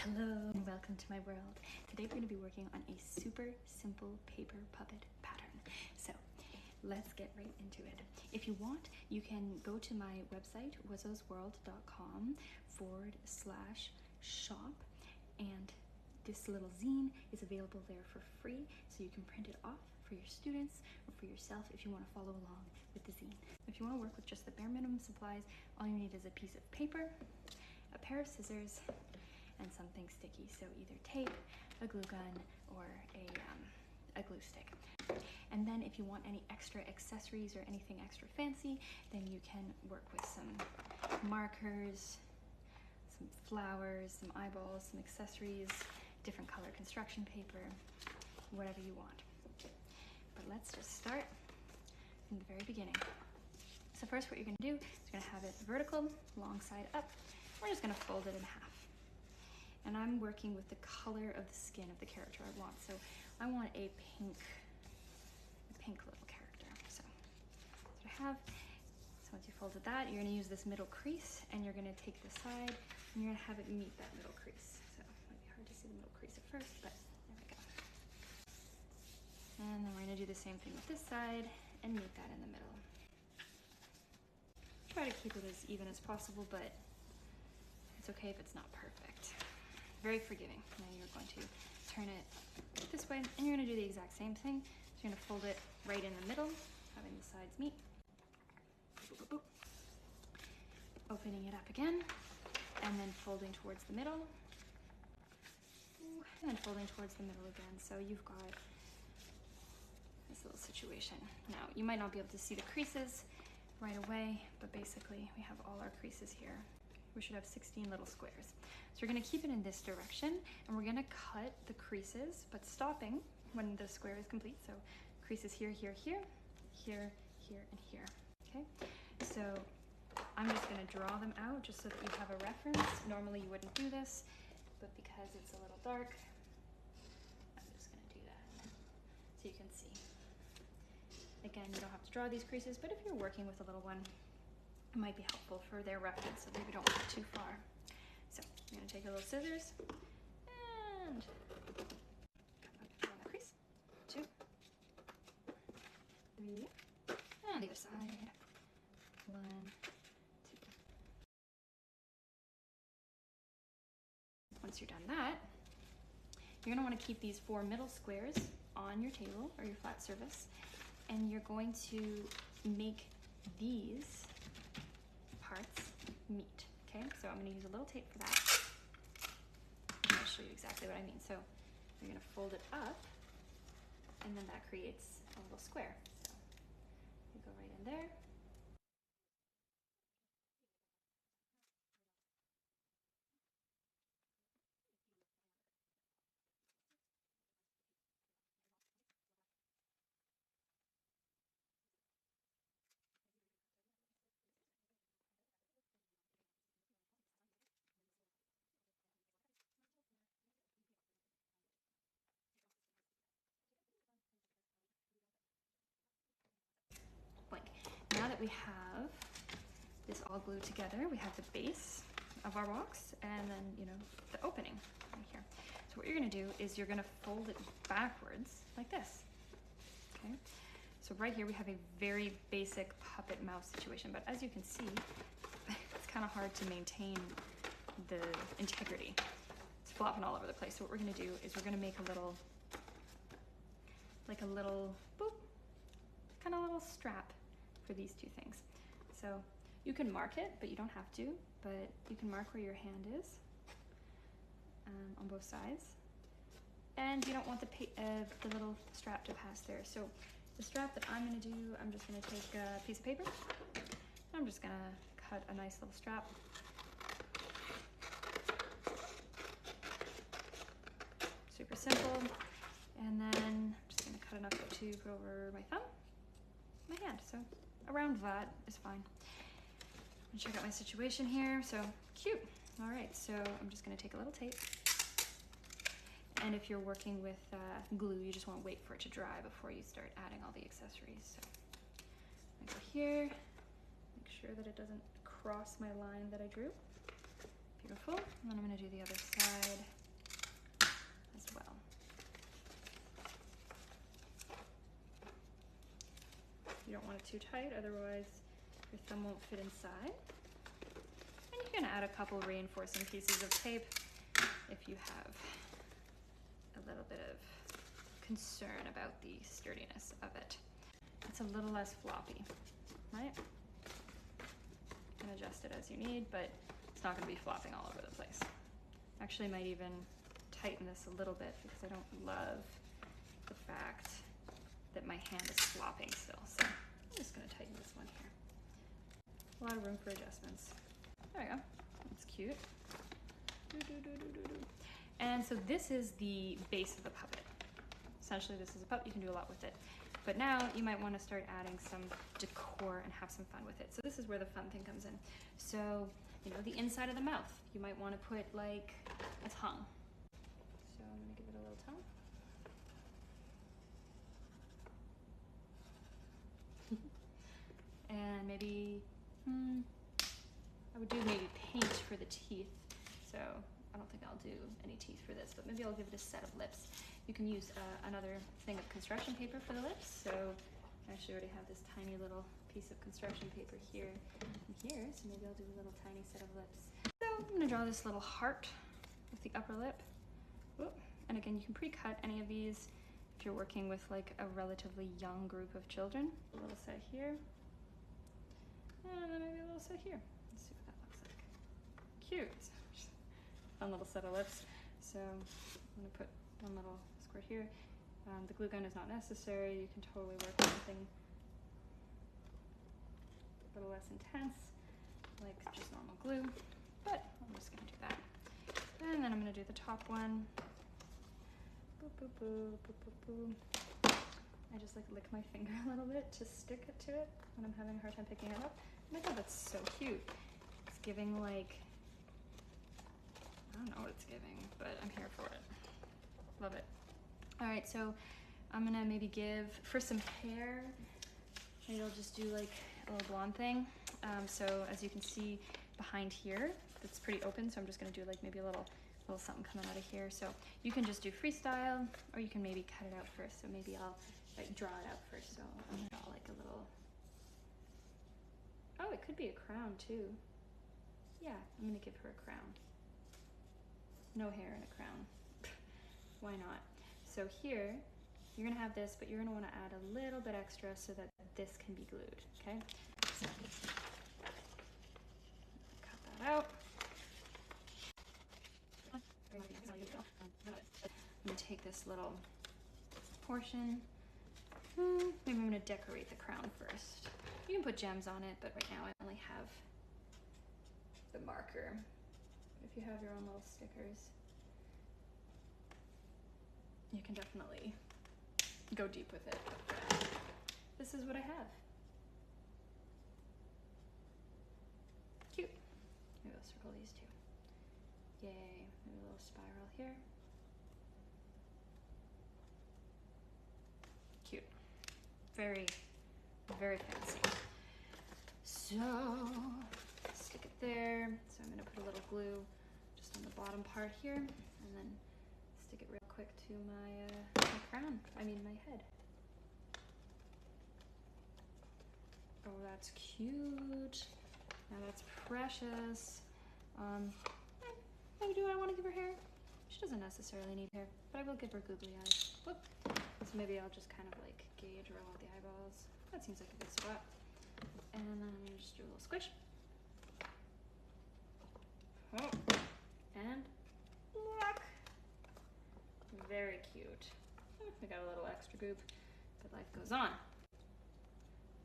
Hello and welcome to my world. Today we're going to be working on a super simple paper puppet pattern. So let's get right into it. If you want, you can go to my website, wazosworld.com/shop, and this little zine is available there for free, so you can print it off for your students or for yourself if you want to follow along with the zine. If you want to work with just the bare minimum supplies, all you need is a piece of paper, a pair of scissors, and something sticky, so either tape, a glue gun, or a glue stick. And then if you want any extra accessories or anything extra fancy, then you can work with some markers, some flowers, some eyeballs, some accessories, different color construction paper, whatever you want. But let's just start from the very beginning. So first what you're going to do is you're going to have it vertical, long side up. We're just going to fold it in half. And I'm working with the color of the skin of the character I want. So I want a pink little character. So that's what I have. So once you folded that, you're gonna use this middle crease and you're gonna take the side and you're gonna have it meet that middle crease. So it might be hard to see the middle crease at first, but there we go. And then we're gonna do the same thing with this side and meet that in the middle. Try to keep it as even as possible, but it's okay if it's not perfect. Very forgiving. Now you're going to turn it this way and you're going to do the exact same thing. So you're going to fold it right in the middle, having the sides meet. Boop, boop, boop. Opening it up again and then folding towards the middle. And then folding towards the middle again. So you've got this little situation. Now you might not be able to see the creases right away, but basically we have all our creases here. We should have 16 little squares. So we're gonna keep it in this direction and we're gonna cut the creases, but stopping when the square is complete. So creases here, here, here, here, here, and here, okay? So I'm just gonna draw them out just so that you have a reference. Normally you wouldn't do this, but because it's a little dark, I'm just gonna do that so you can see. Again, you don't have to draw these creases, but if you're working with a little one, it might be helpful for their reference so maybe don't go too far. So I'm going to take a little scissors and draw my crease. 2, 3, and the other side. 1, 2. Once you're done that, you're going to want to keep these 4 middle squares on your table or your flat surface, and you're going to make these parts meet. Okay, so I'm going to use a little tape for that. I'll show you exactly what I mean. So you're going to fold it up, and then that creates a little square. So you go right in there. Blank. Now that we have this all glued together, we have the base of our box and then, you know, the opening right here. So what you're going to do is you're going to fold it backwards like this. Okay. So right here we have a very basic puppet mouse situation, but as you can see, it's kind of hard to maintain the integrity. It's flopping all over the place. So what we're going to do is we're going to make a little, like a little boop, kind of little strap for these two things. So you can mark it, but you don't have to, but you can mark where your hand is on both sides. And you don't want the little strap to pass there. So the strap that I'm gonna do, I'm just gonna take a piece of paper. I'm just gonna cut a nice little strap. Super simple. And then I'm just gonna cut enough to put over my thumb, my hand. So around that is fine. I'm gonna check out my situation here. So cute. All right, so I'm just gonna take a little tape. And if you're working with glue, you just want to wait for it to dry before you start adding all the accessories. So I go here, make sure that it doesn't cross my line that I drew. Beautiful. And then I'm going to do the other side. too tight, otherwise your thumb won't fit inside. And you can add a couple reinforcing pieces of tape if you have a little bit of concern about the sturdiness of it. It's a little less floppy, right? You can adjust it as you need, but it's not going to be flopping all over the place. Actually might even tighten this a little bit because I don't love the fact that my hand is flopping still. So I'm just going to tighten this one here. A lot of room for adjustments. There we go. That's cute. And so this is the base of the puppet. Essentially, this is a puppet. You can do a lot with it. But now you might want to start adding some decor and have some fun with it. So this is where the fun thing comes in. So, you know, the inside of the mouth. You might want to put like a tongue. So I'm going to give it a little tongue. And maybe, I would do maybe paint for the teeth. So I don't think I'll do any teeth for this, but maybe I'll give it a set of lips. You can use another thing of construction paper for the lips. So I actually already have this tiny little piece of construction paper here and here. So maybe I'll do a little tiny set of lips. So I'm gonna draw this little heart with the upper lip. Whoop. And again, you can pre-cut any of these if you're working with like a relatively young group of children. A little set here. And then maybe a little set here. Let's see what that looks like. Cute. Fun little set of lips. So I'm gonna put one little squirt here. The glue gun is not necessary. You can totally work with something a little less intense, like just normal glue, but I'm just gonna do that. And then I'm gonna do the top one. Boop, boop, boop, boop, boop, boop. I just like lick my finger a little bit to stick it to it when I'm having a hard time picking it up. And I thought that's so cute. It's giving like, I don't know what it's giving, but I'm here for it. Love it. All right, so I'm gonna maybe give, for some hair, maybe I'll just do like a little blonde thing. So as you can see behind here, it's pretty open, so I'm just gonna do like maybe a little something coming out of here. So you can just do freestyle, or you can maybe cut it out first. So maybe I'll like draw it out first. So I'm gonna draw like a little, oh, it could be a crown too. Yeah, I'm gonna give her a crown. No hair and a crown. Why not? So here, you're gonna have this, but you're gonna wanna add a little bit extra so that this can be glued, okay? So, cut that out. I'm gonna take this little portion. Maybe I'm gonna decorate the crown first. You can put gems on it, but right now I only have the marker. If you have your own little stickers, you can definitely go deep with it. But this is what I have. Cute. Maybe I'll circle these two. Yay. Maybe a little spiral here. Cute. Very, very fancy. So, stick it there. So I'm gonna put a little glue just on the bottom part here, and then stick it real quick to my crown, I mean my head. Oh, that's cute. Now that's precious. Maybe do I want to give her hair? She doesn't necessarily need hair, but I will give her googly eyes. Whoop. So maybe I'll just kind of like gauge around the eyeballs. That seems like a good spot. And then I'm gonna just do a little squish. Oh. And look. Very cute. We got a little extra goop, but life goes on.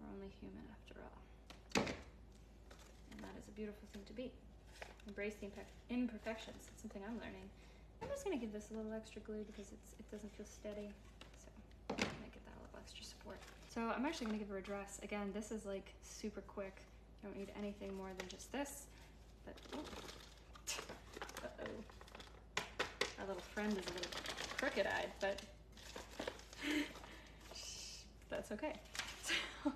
We're only human after all. And that is a beautiful thing to be. Embrace the imperfections. It's something I'm learning. I'm just gonna give this a little extra glue because it doesn't feel steady. So I'm gonna get that a little extra support. So I'm actually gonna give her a dress. Again, this is like super quick. You don't need anything more than just this. But, uh-oh. Our little friend is a little crooked-eyed, but that's okay. So I'm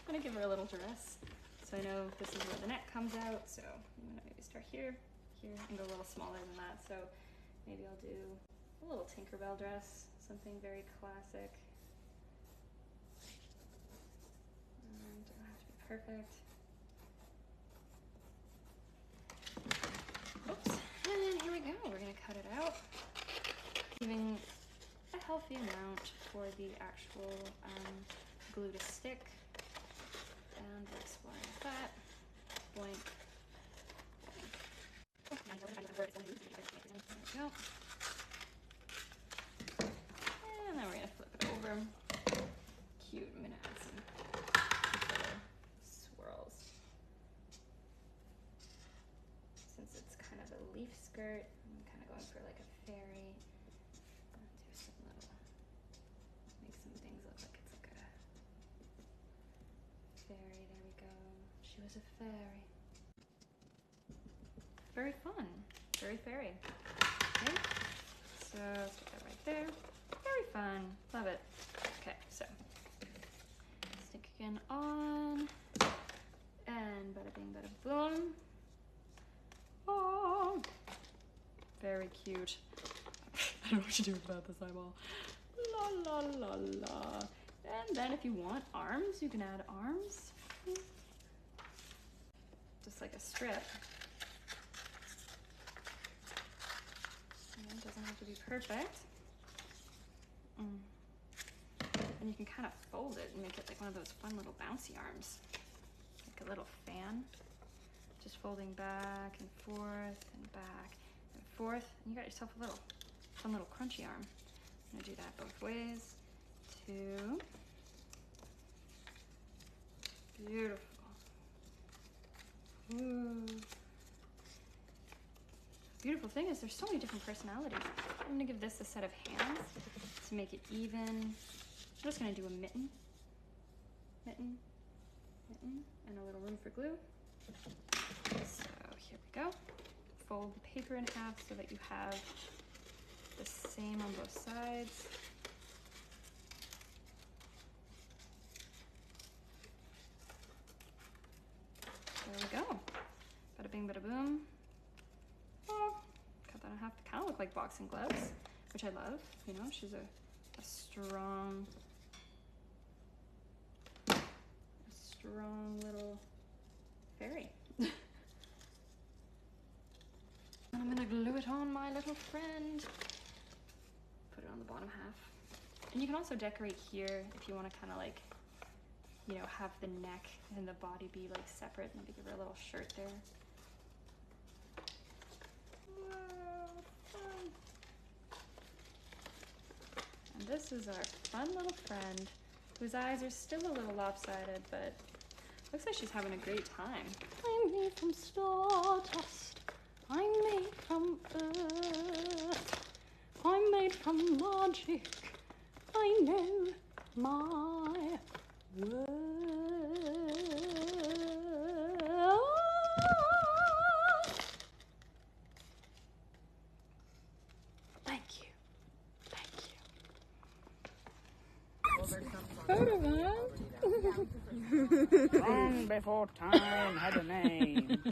gonna give her a little dress. So I know this is where the neck comes out, so I'm gonna maybe start here, and go a little smaller than that. So maybe I'll do a little Tinkerbell dress, something very classic. And perfect. Oops. And then here we go. We're gonna cut it out, leaving a healthy amount for the actual glue to stick. And we're exploring that. Boink. There we go. And then we're gonna flip it over. Cute. I'm gonna add some little swirls. Since it's kind of a leaf skirt, I'm kind of going for like a fairy. Do some little, make some things look like it's like a fairy. There we go. She was a fairy. Very fun. Very fairy. Okay. So let's get that right there. Very fun. Love it. Okay, so stick again on. And bada bing, bada boom. Oh, very cute. I don't know what to do about this eyeball. La la la la. And then if you want arms, you can add arms. Just like a strip. It doesn't have to be perfect. And you can kind of fold it and make it like one of those fun little bouncy arms. Like a little fan. Just folding back and forth and back and forth. And you got yourself a little, fun little crunchy arm. I'm gonna do that both ways. 2. Beautiful. Ooh. Beautiful thing is there's so many different personalities. I'm gonna give this a set of hands to make it even. I'm just gonna do a mitten, mitten, mitten, and a little room for glue. So here we go. Fold the paper in half so that you have the same on both sides. There we go. Bada bing, bada boom. Oh, cut that in half to kind of look like boxing gloves, which I love. You know, she's a strong little fairy. And I'm gonna glue it on my little friend. Put it on the bottom half. And you can also decorate here if you want to kind of like, you know, have the neck and the body be like separate. Maybe give her a little shirt there. Wow, fun. And this is our fun little friend whose eyes are still a little lopsided, but looks like she's having a great time. I'm made from stardust. I'm made from earth. I'm made from magic. I know my worth. Thank you. Thank you. Long before time had a name.